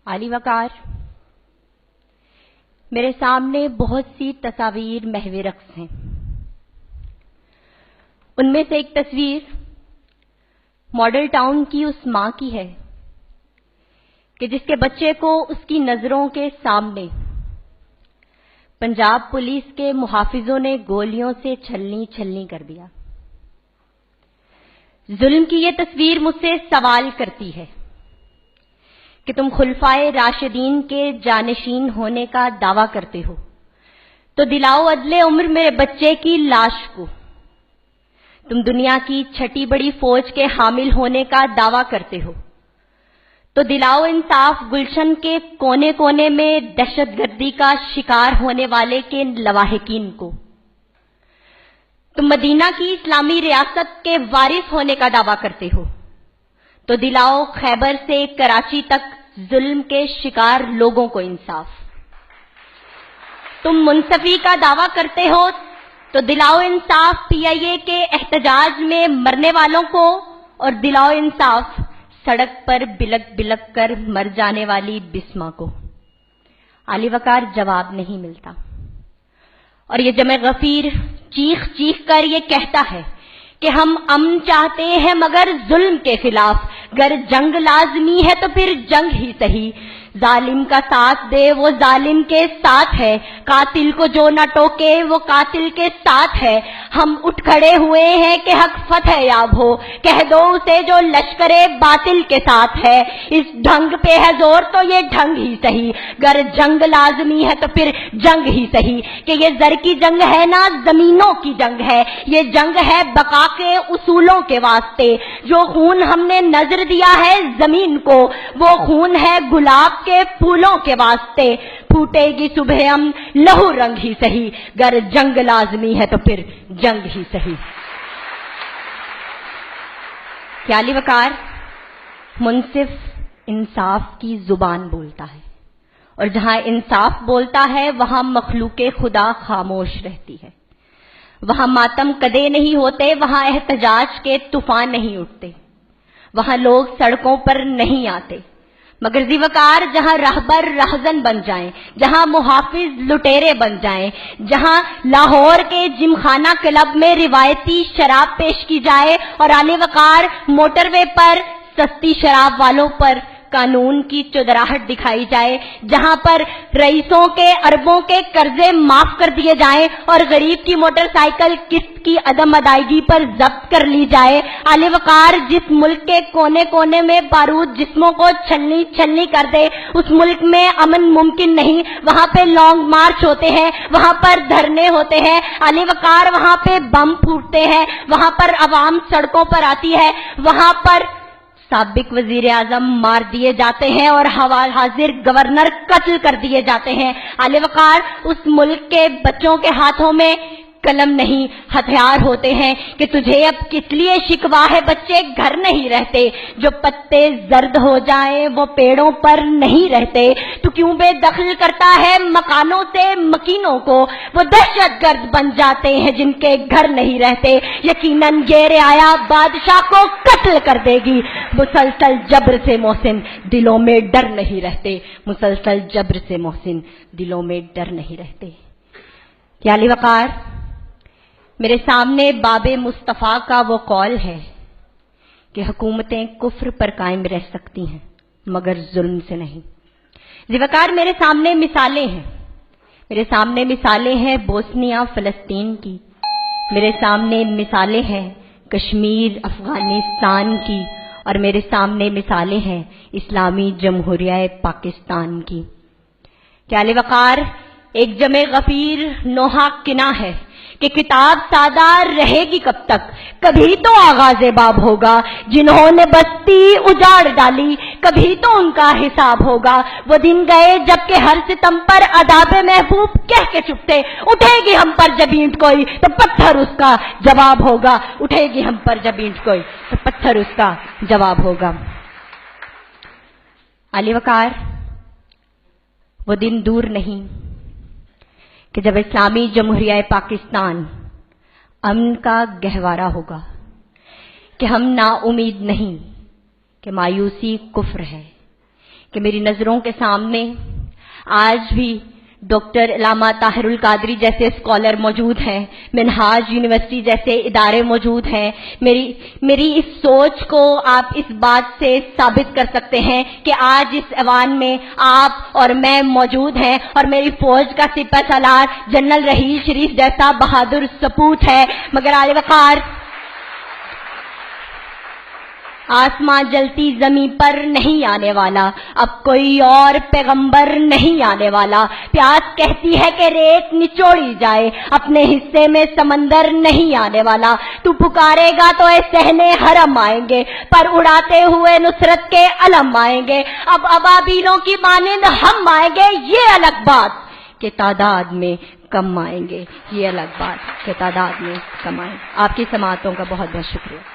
علی وقار، میرے سامنے بہت سی تصاویر محو رقص ہیں۔ ان میں سے ایک تصویر ماڈل ٹاؤن کی اس ماں کی ہے کہ جس کے بچے کو اس کی نظروں کے سامنے پنجاب پولیس کے محافظوں نے گولیوں سے چھلنی چھلنی کر دیا۔ ظلم کی یہ تصویر مجھ سے سوال کرتی ہے کہ تم خلفائے راشدین کے جانشین ہونے کا دعویٰ کرتے ہو تو دلاؤ عدل عمر میرے بچے کی لاش کو۔ تم دنیا کی چھٹی بڑی فوج کے حامل ہونے کا دعویٰ کرتے ہو تو دلاؤ انصاف گلشن کے کونے کونے میں دہشت گردی کا شکار ہونے والے کے لواحقین کو۔ تم مدینہ کی اسلامی ریاست کے وارث ہونے کا دعویٰ کرتے ہو تو دلاؤ خیبر سے کراچی تک ظلم کے شکار لوگوں کو انصاف۔ تم منصفی کا دعویٰ کرتے ہو تو دلاؤ انصاف پی آئی اے کے احتجاج میں مرنے والوں کو، اور دلاؤ انصاف سڑک پر بلک بلک کر مر جانے والی بسما کو۔ علی وقار جواب نہیں ملتا، اور یہ جمع غفیر چیخ چیخ کر یہ کہتا ہے کہ ہم امن چاہتے ہیں مگر ظلم کے خلاف، گر جنگ لازمی ہے تو پھر جنگ ہی صحیح۔ ظالم کا ساتھ دے وہ ظالم کے ساتھ ہے، قاتل کو جو نہ ٹوکے وہ قاتل کے ساتھ ہے۔ ہم اٹھ کھڑے ہوئے ہیں کہ حق فتح یاب ہو، کہہ دو اسے جو لشکر باطل کے ساتھ ہے۔ اس ڈھنگ پہ ہے زور تو یہ ڈھنگ ہی صحیح، گر جنگ لازمی ہے تو پھر جنگ ہی صحیح۔ کہ یہ زر کی جنگ ہے نا زمینوں کی جنگ ہے، یہ جنگ ہے بقا کے اصولوں کے واسطے۔ جو خون ہم نے نظر دیا ہے زمین کو، وہ خون ہے گلاب کے پھولوں کے واسطے۔ پھوٹے گی صبح ہم لہو رنگ ہی صحیح، گر جنگ لازمی ہے تو پھر جنگ ہی صحیح۔ کیا علی وقار منصف انصاف کی زبان بولتا ہے، اور جہاں انصاف بولتا ہے وہاں مخلوق خدا خاموش رہتی ہے۔ وہاں ماتم کدے نہیں ہوتے، وہاں احتجاج کے طوفان نہیں اٹھتے، وہاں لوگ سڑکوں پر نہیں آتے۔ مگر ذی وقار جہاں رہبر رہزن بن جائیں، جہاں محافظ لٹیرے بن جائیں، جہاں لاہور کے جمخانہ کلب میں روایتی شراب پیش کی جائے اور علی وقار موٹر وے پر سستی شراب والوں پر قانون کی چودراہٹ دکھائی جائے، جہاں پر رئیسوں کے اربوں کے قرضے معاف کر دیے جائیں اور غریب کی موٹر سائیکل قسط کی عدم ادائیگی پر ضبط کر لی جائے۔ علی وقار جس ملک کے کونے کونے میں بارود جسموں کو چھلنی چھلنی کر دے، اس ملک میں امن ممکن نہیں۔ وہاں پہ لانگ مارچ ہوتے ہیں، وہاں پر دھرنے ہوتے ہیں، علی وقار وہاں پہ بم پھوٹتے ہیں، وہاں پر عوام سڑکوں پر آتی ہے، وہاں پر سابق وزیر اعظم مار دیے جاتے ہیں اور حاضر گورنر قتل کر دیے جاتے ہیں۔ علی وقار اس ملک کے بچوں کے ہاتھوں میں قلم نہیں ہتھیار ہوتے ہیں کہ تجھے اب کس لیے شکوا ہے، بچے گھر نہیں رہتے، جو پتے زرد ہو جائیں وہ پیڑوں پر نہیں رہتے۔ تو کیوں بے دخل کرتا ہے مکانوں سے مکینوں کو، وہ دہشت گرد بن جاتے ہیں جن کے گھر نہیں رہتے۔ یقیناً یہ رعایا بادشاہ کو قتل کر دے گی، مسلسل جبر سے محسن دلوں میں ڈر نہیں رہتے، مسلسل جبر سے محسن دلوں میں ڈر نہیں رہتے۔ کیا علی وقار میرے سامنے باب مصطفیٰ کا وہ قول ہے کہ حکومتیں کفر پر قائم رہ سکتی ہیں مگر ظلم سے نہیں۔ ذی وقار میرے سامنے مثالیں ہیں، میرے سامنے مثالیں ہیں بوسنیا فلسطین کی، میرے سامنے مثالیں ہیں کشمیر افغانستان کی، اور میرے سامنے مثالیں ہیں اسلامی جمہوریہ پاکستان کی۔ کیا علی وقار ایک جمع غفیر نوحہ کنا ہے کہ کتاب سادہ رہے گی کب تک، کبھی تو آغاز باب ہوگا۔ جنہوں نے بستی اجاڑ ڈالی کبھی تو ان کا حساب ہوگا۔ وہ دن گئے جب کہ ہر ستم پر آداب محبوب کہہ کے چپتے، اٹھے گی ہم پر جب اینٹ کوئی تو پتھر اس کا جواب ہوگا، اٹھے گی ہم پر جب اینٹ کوئی تو پتھر اس کا جواب ہوگا۔ علی وقار وہ دن دور نہیں کہ جب اسلامی جمہوریہ پاکستان امن کا گہوارہ ہوگا، کہ ہم نا امید نہیں کہ مایوسی کفر ہے، کہ میری نظروں کے سامنے آج بھی ڈاکٹر علامہ طاہر القادری جیسے اسکالر موجود ہیں، منہاج یونیورسٹی جیسے ادارے موجود ہیں۔ میری اس سوچ کو آپ اس بات سے ثابت کر سکتے ہیں کہ آج اس ایوان میں آپ اور میں موجود ہیں، اور میری فوج کا سپہ سالار جنرل رحیل شریف جیسا بہادر سپوت ہے۔ مگر اعلی وقار، آسمان جلتی زمین پر نہیں آنے والا، اب کوئی اور پیغمبر نہیں آنے والا۔ پیاس کہتی ہے کہ ریت نچوڑی جائے، اپنے حصے میں سمندر نہیں آنے والا۔ تو پکارے گا تو اے صحنے حرم آئیں گے، پر اڑاتے ہوئے نصرت کے علم آئیں گے۔ اب ابابیلوں کی مانند ہم آئیں گے، یہ الگ بات کہ تعداد میں کم آئیں گے، یہ الگ بات کہ تعداد میں کم آئیں گے۔ آپ کی سماعتوں کا بہت بہت شکریہ۔